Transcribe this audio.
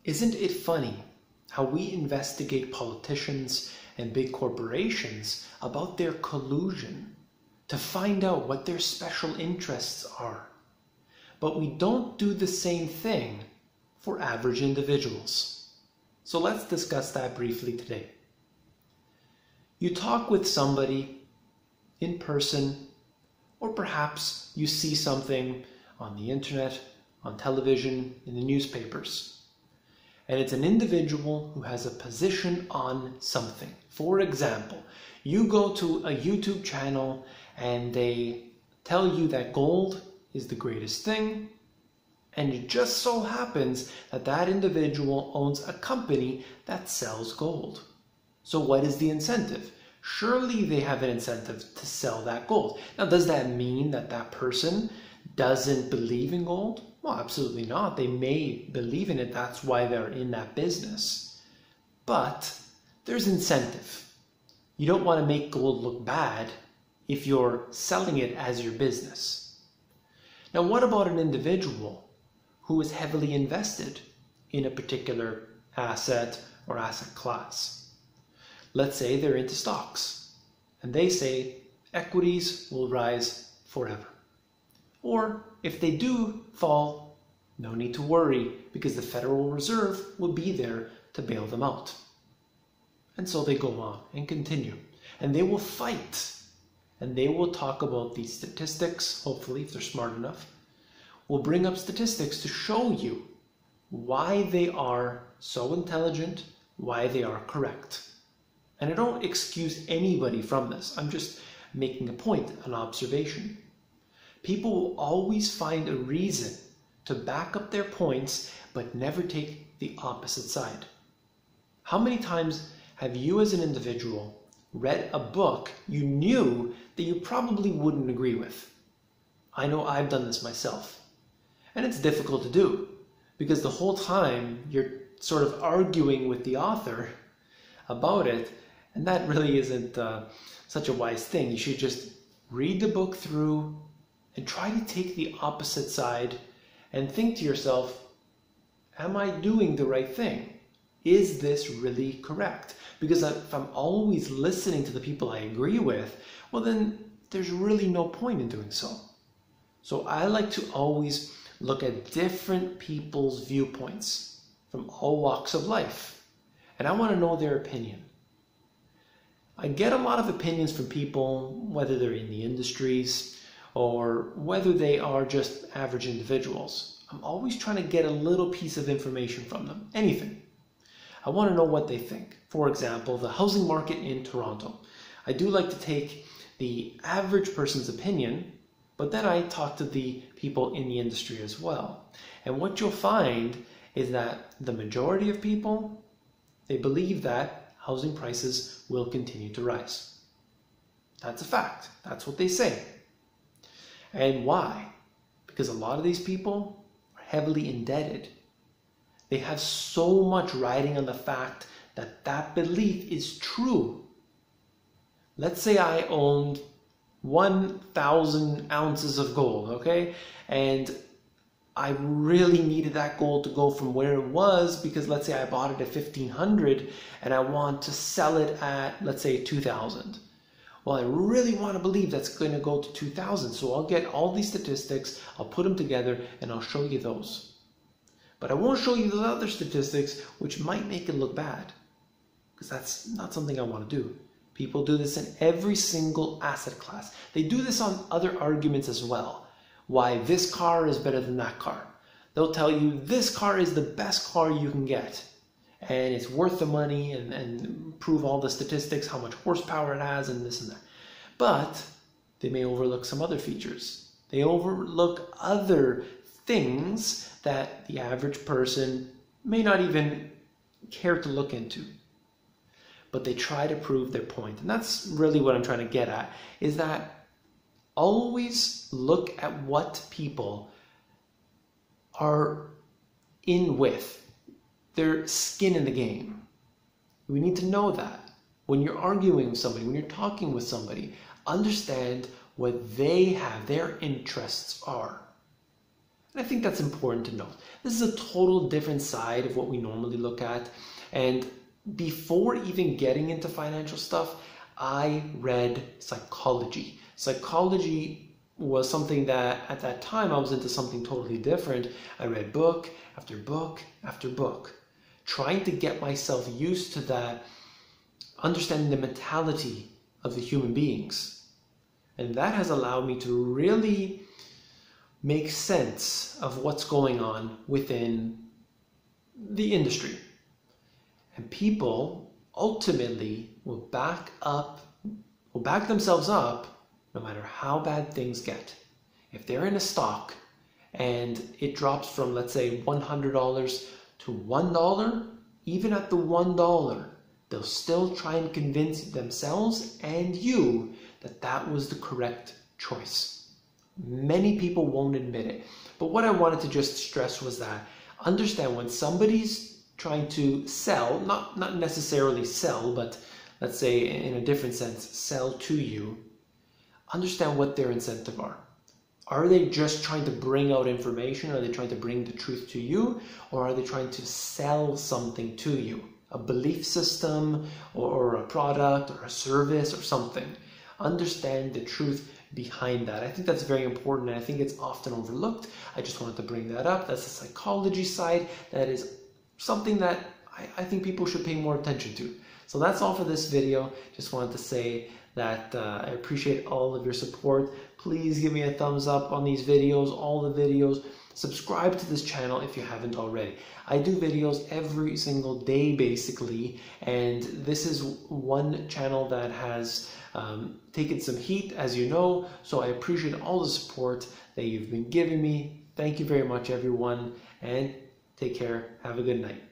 Isn't it funny how we investigate politicians and big corporations about their collusion to find out what their special interests are? But we don't do the same thing for average individuals. So let's discuss that briefly today. You talk with somebody in person, or perhaps you see something on the internet, on television, in the newspapers. And it's an individual who has a position on something. For example, you go to a YouTube channel and they tell you that gold is the greatest thing, and it just so happens that that individual owns a company that sells gold. So what is the incentive? Surely they have an incentive to sell that gold. Now, does that mean that that person doesn't believe in gold? Well, absolutely not. They may believe in it. That's why they're in that business. But there's incentive. You don't want to make gold look bad if you're selling it as your business. Now, what about an individual who is heavily invested in a particular asset or asset class? Let's say they're into stocks and they say equities will rise forever. Or if they do fall, no need to worry because the Federal Reserve will be there to bail them out. And so they go on and continue. And they will fight. And they will talk about these statistics, hopefully, if they're smart enough, will bring up statistics to show you why they are so intelligent, why they are correct. And I don't excuse anybody from this. I'm just making a point, an observation. People will always find a reason to back up their points, but never take the opposite side. How many times have you as an individual read a book you knew that you probably wouldn't agree with? I know I've done this myself. And it's difficult to do because the whole time you're sort of arguing with the author about it, and that really isn't such a wise thing. You should just read the book through and try to take the opposite side and think to yourself, am I doing the right thing? Is this really correct? Because if I'm always listening to the people I agree with, well then there's really no point in doing so. So I like to always look at different people's viewpoints from all walks of life. And I want to know their opinion. I get a lot of opinions from people, whether they're in the industries or whether they are just average individuals. I'm always trying to get a little piece of information from them, anything. I want to know what they think. For example, the housing market in Toronto. I do like to take the average person's opinion, but then I talk to the people in the industry as well. And what you'll find is that the majority of people, they believe that housing prices will continue to rise. That's a fact. That's what they say. And why? Because a lot of these people are heavily indebted. They have so much riding on the fact that that belief is true. Let's say I owned 1,000 ounces of gold, okay? And I really needed that gold to go from where it was because let's say I bought it at 1,500 and I want to sell it at, let's say, 2,000. Well, I really want to believe that's going to go to 2,000. So I'll get all these statistics, I'll put them together, and I'll show you those. But I won't show you the other statistics, which might make it look bad, because that's not something I want to do. People do this in every single asset class. They do this on other arguments as well. Why this car is better than that car. They'll tell you this car is the best car you can get. And it's worth the money and prove all the statistics, how much horsepower it has and this and that. But they may overlook some other features. They overlook other things that the average person may not even care to look into. But they try to prove their point. And that's really what I'm trying to get at, is that always look at what people are in with. Their skin in the game. We need to know that. When you're arguing with somebody, when you're talking with somebody, understand what they have, their interests are. And I think that's important to note. This is a total different side of what we normally look at. And before even getting into financial stuff, I read psychology. Psychology was something that at that time I was into something totally different. I read book after book after book, trying to get myself used to that, understanding the mentality of the human beings. And that has allowed me to really make sense of what's going on within the industry. And people ultimately will back themselves up no matter how bad things get. If they're in a stock and it drops from, let's say, $100 to $1, even at the $1, they'll still try and convince themselves and you that that was the correct choice. Many people won't admit it. But what I wanted to just stress was that understand when somebody's trying to sell, not necessarily sell, but let's say in a different sense, sell to you, understand what their incentive are. Are they just trying to bring out information? Are they trying to bring the truth to you? Or are they trying to sell something to you? A belief system or a product or a service or something. Understand the truth behind that. I think that's very important, and I think it's often overlooked. I just wanted to bring that up. That's the psychology side. That is something that I think people should pay more attention to. So that's all for this video. Just wanted to say that I appreciate all of your support. Please give me a thumbs up on these videos, all the videos. Subscribe to this channel if you haven't already. I do videos every single day basically, and this is one channel that has taken some heat, as you know, so I appreciate all the support that you've been giving me. Thank you very much, everyone, and take care. Have a good night.